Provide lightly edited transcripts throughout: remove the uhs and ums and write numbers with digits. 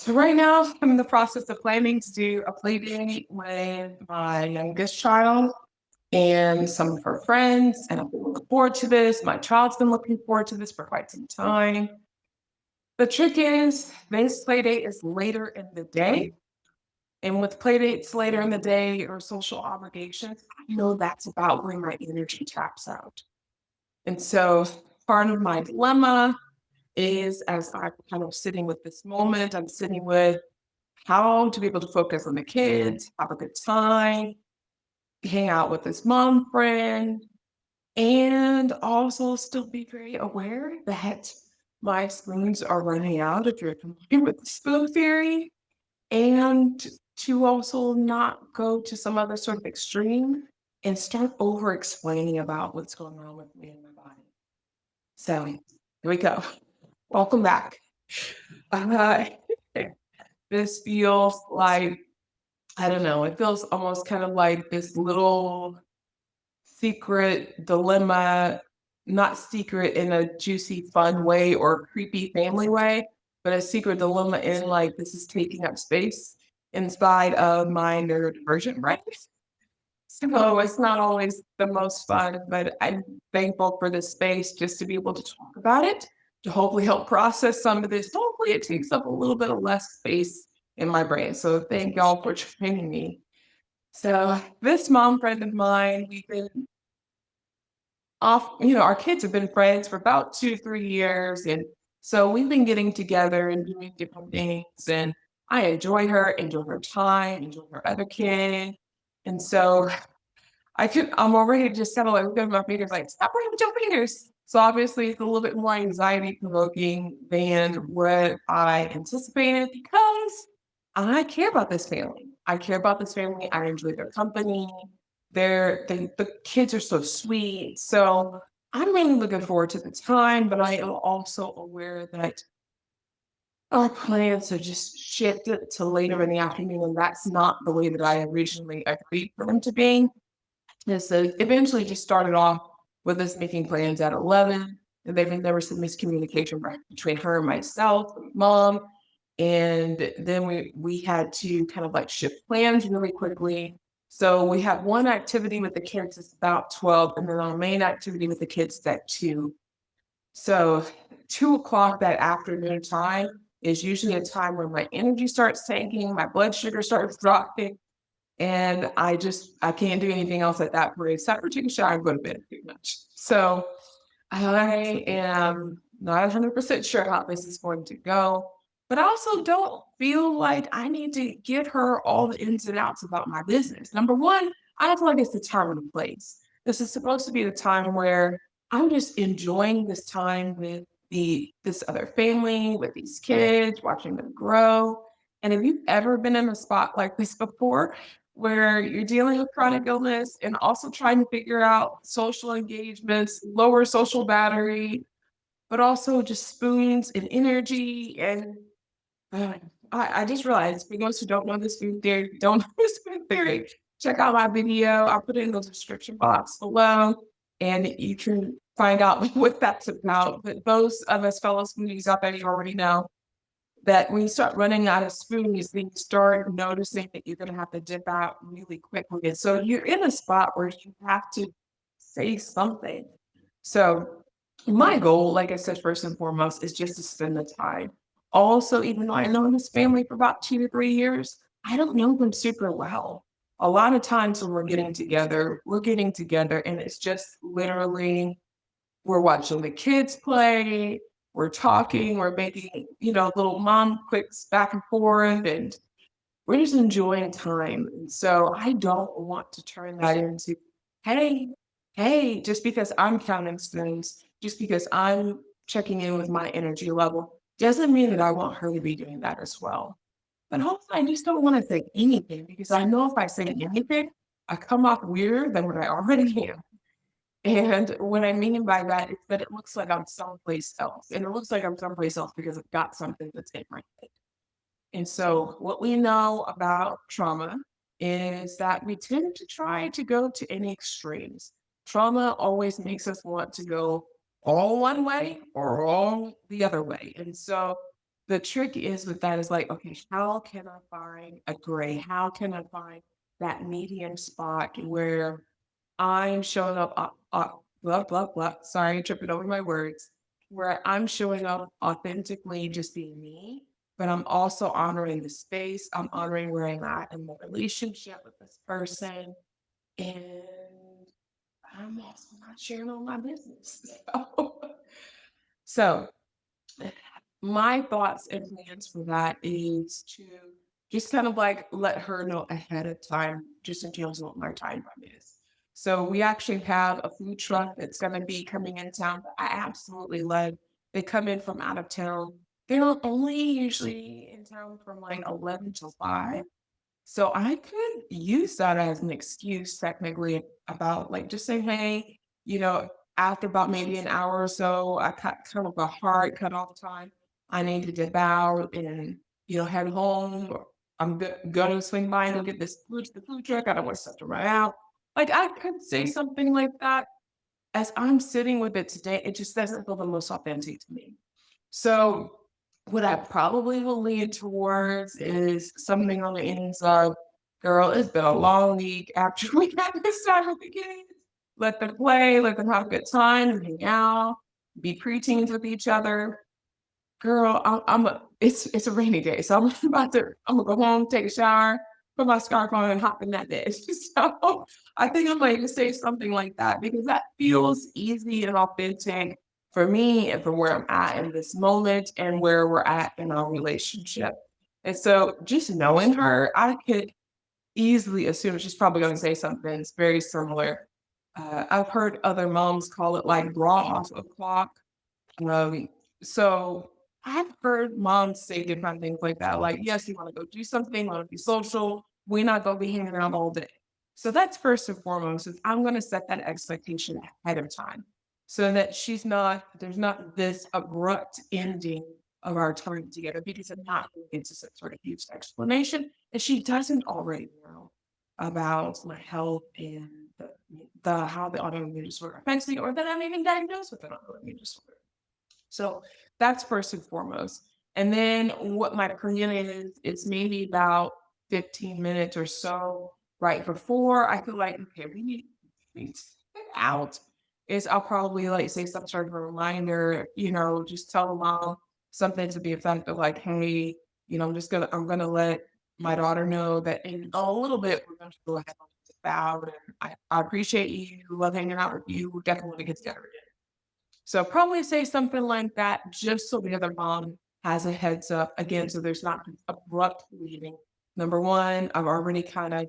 So right now, I'm in the process of planning to do a play date with my youngest child and some of her friends. And I've been looking forward to this. My child's been looking forward to this for quite some time. The trick is this play date is later in the day. And with play dates later in the day or social obligations, I know that's about where my energy taps out. And so part of my dilemma is as I'm kind of sitting with this moment, I'm sitting with how to be able to focus on the kids, have a good time, hang out with his mom friend, and also still be very aware that my spoons are running out if you're familiar with the spoon theory, and to also not go to some other sort of extreme and start over explaining about what's going on with me and my body. So here we go. Welcome back. Uh, this feels like I don't know. It feels almost kind of like this little secret dilemma, not secret in a juicy, fun way or creepy family way, but a secret dilemma in like this is taking up space inside of my neurodivergent brain. So it's not always the most fun, but I'm thankful for this space just to be able to talk about it, to hopefully help process some of this. Hopefully, it takes up a little bit of less space in my brain. So thank y'all for joining me. So this mom friend of mine, we've been our kids have been friends for about 2, 3 years. And so we've been getting together and doing different things. And I enjoy her time, enjoy her other kid. And so I'm already just kind of like looking at my fingers like, stop bringing your fingers. So obviously it's a little bit more anxiety provoking than what I anticipated because I care about this family. I care about this family. I enjoy their company. The kids are so sweet. So I'm really looking forward to the time, but I am also aware that our plans are just shifted to later in the afternoon, and that's not the way that I originally agreed for them to be. And so eventually just started off with us making plans at 11. And there was some miscommunication between her and myself, mom. And then we had to kind of like shift plans really quickly. So we have one activity with the kids that's about 12, and then our main activity with the kids is at 2. So 2 o'clock that afternoon time is usually a time where my energy starts tanking, my blood sugar starts dropping, and I can't do anything else at that point except for take a shower and go to bed pretty much. So I am not 100% sure how this is going to go, but I also don't feel like I need to give her all the ins and outs about my business. Number one, I don't feel like it's the time or the place. This is supposed to be the time where I'm just enjoying this time with this other family, with these kids, watching them grow. And if you've ever been in a spot like this before, where you're dealing with chronic illness and also trying to figure out social engagements, lower social battery, but also just spoons and energy. And uh, I just realized for those who don't know this food theory, don't know this food theory, check out my video. I'll put it in the description box below and you can find out what that's about. But those of us fellow smoothies out there, you already know that when you start running out of spoons, then you start noticing that you're going to have to dip out really quickly. And so you're in a spot where you have to say something. So my goal, like I said, first and foremost, is just to spend the time. Also, even though I know this family for about 2 to 3 years, I don't know them super well. A lot of times when we're getting together and it's just literally we're watching the kids play, we're talking, we're making, little mom quicks back and forth, and we're just enjoying time. And so I don't want to turn that into, hey, hey, just because I'm counting stones, just because I'm checking in with my energy level, doesn't mean that I want her to be doing that as well. But also, I just don't want to say anything because I know if I say anything, I come off weirder than what I already am. And what I mean by that is that it looks like I'm someplace else. And it looks like I'm someplace else because I've got something that's in my head. And so what we know about trauma is that we tend to try to go to any extremes. Trauma always makes us want to go all one way or all the other way. And so the trick is with that is like, okay, how can I find a gray? How can I find that medium spot where I'm showing up, blah, blah, blah. Sorry, tripping over my words. Where I'm showing up authentically, just being me, but I'm also honoring the space. I'm honoring where I'm at in the relationship with this person. And I'm also not sharing all my business. So my thoughts and plans for that is to just kind of like let her know ahead of time, just in terms of what my time frame is. So we actually have a food truck that's going to be coming in town. I absolutely love. They come in from out of town. They're only usually in town from like 11 to 5. So I could use that as an excuse technically about like just saying, hey, after about maybe an hour or so, I cut kind of a hard cutoff time. I need to dip out and, head home. Or I'm going to swing by and go get the food truck. I don't want stuff to run out. Like I could say something like that. As I'm sitting with it today, it just doesn't feel the most authentic to me. So what I probably will lean towards is something on the ends of, girl, it's been a long week after we got this time with the kids. Let them play, let them have a good time, and hang out, be preteens with each other. Girl, it's a rainy day, so I'm gonna go home, take a shower, put my scarf on, and hop in that bed. So I think I'm going to say something like that because that feels easy and authentic for me and for where I'm at in this moment and where we're at in our relationship. And so just knowing her, I could easily assume she's probably going to say something that's very similar. I've heard other moms call it like raw off the clock. um, so I've heard moms say different things like that. Like, yes, you want to go do something, want to be social. We're not going to be hanging out all day. So that's first and foremost, is I'm going to set that expectation ahead of time so that there's not this abrupt ending of our time together because I'm not going into some sort of huge explanation that she doesn't already know about my health and the how the autoimmune disorder affects me, or that I'm even diagnosed with an autoimmune disorder. So that's first and foremost. And then what my plan is, it's maybe about 15 minutes or so right before I feel like, okay, we need to get out. Is I'll probably like say some sort of a reminder, just tell mom something to be effective, like, hey, I'm gonna let my daughter know that in a little bit we're gonna go ahead and get out. And I appreciate you, love hanging out with you. We definitely want to get together. So probably say something like that just so the other mom has a heads up. Again, so there's not abrupt leaving. Number one, I've already kind of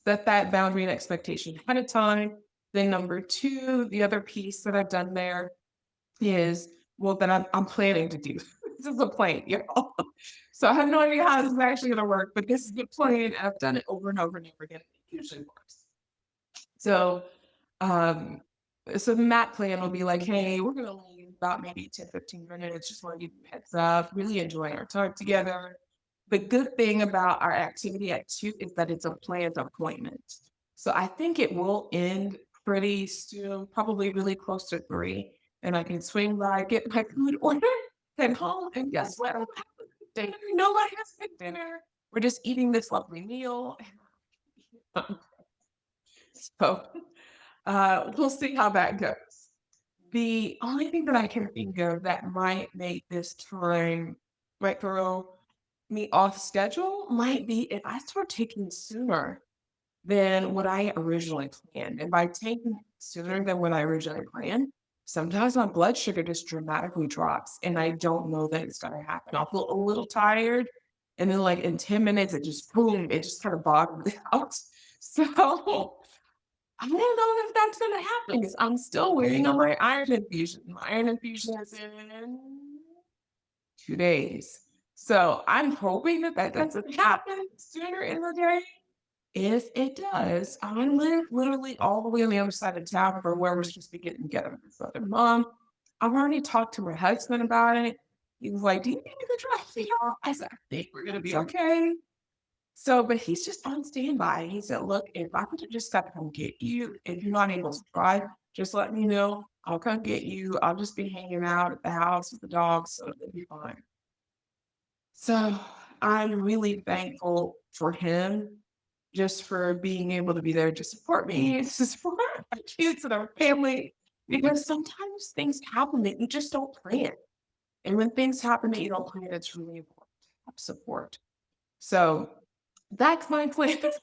set that boundary and expectation ahead of time. Then number two, the other piece that I've done there is, well, that I'm planning to do. This is a plan, So I have no idea how this is actually going to work, but this is the plan. I've done it over and over and over again. It usually works. So um, so then that plan will be like, hey, we're gonna leave about maybe 10, 15 minutes. Just want to give you a heads up, really enjoying our time together. The good thing about our activity at 2 is that it's a planned appointment. So I think it will end pretty soon, probably really close to 3. And I can swing by, get my food order, head home, and guess what? I'm having dinner. Nobody has had dinner. We're just eating this lovely meal. So we'll see how that goes. The only thing that I can think of that might make this time might throw me off schedule might be if I start taking sooner than what I originally planned. And by taking sooner than what I originally planned, sometimes my blood sugar just dramatically drops and I don't know that it's gonna happen. I'll feel a little tired. And then like in 10 minutes, it just boom, it just kind of bogged out. So I don't know if that's gonna happen because I'm still waiting on my iron infusion. My iron infusion is in 2 days. So I'm hoping that that doesn't happen sooner in the day. If it does, I live literally all the way on the other side of town from where we're supposed to be getting together with my brother and mom. I've already talked to my husband about it. He was like, do you need to drop me off? I said, I think we're gonna be okay. So, but he's just on standby. He said, look, if I could have just got to come get you, if you're not able to drive, just let me know. I'll come get you. I'll just be hanging out at the house with the dogs, so it'll be fine. So I'm really thankful for him just for being able to be there to support me, to support my kids and our family. Because sometimes things happen that you just don't plan. And when things happen that you don't plan, it's really important to have support. So that's my plan for this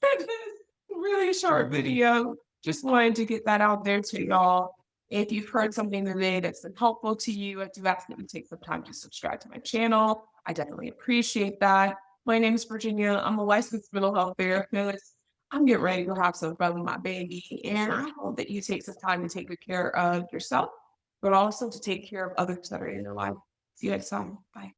really short video. Just wanted to get that out there to y'all. If you've heard something today that's been helpful to you, I do ask that you take some time to subscribe to my channel. I definitely appreciate that. My name is Virginia. I'm a licensed mental health therapist. I'm getting ready to have some fun with my baby, and I hope that you take some time to take good care of yourself, but also to take care of others that are in your life. See you next time. Bye.